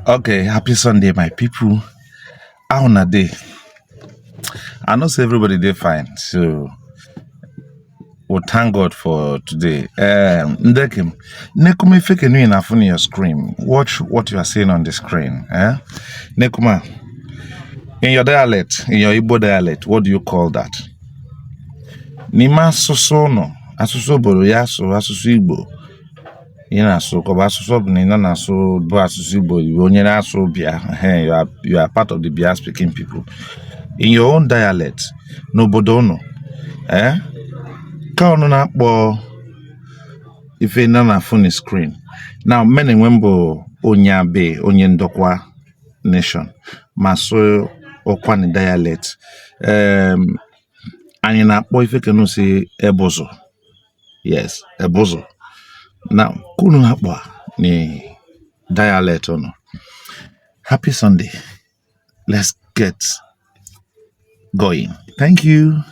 Okay, happy Sunday, my people. How on a day? I know say everybody they fine, so we'll thank God for today. Ndekim, Nekuma fake new enough on your screen. Watch what you are seeing on the screen. Nekuma, in your dialect, in your Igbo dialect, what do you call that? Nima soso no, asuso boro yaso, asusu Igbo. Ina so koba asusu obini na so do asusu Igbo. You only na so bia. You are part of the Bia speaking people. In your own dialect, n'obodo no, ka ọnụ na-akpọ ife na phone screen. Now, many wembo onye Ndokwa nation, maso okwani dialect. Anyị na-akpọ ife kenu si Ebuzu. Yes, Ebuzu. Now, kunu na-akpọ ni dialect ono. Happy Sunday. Let's get going. Thank you.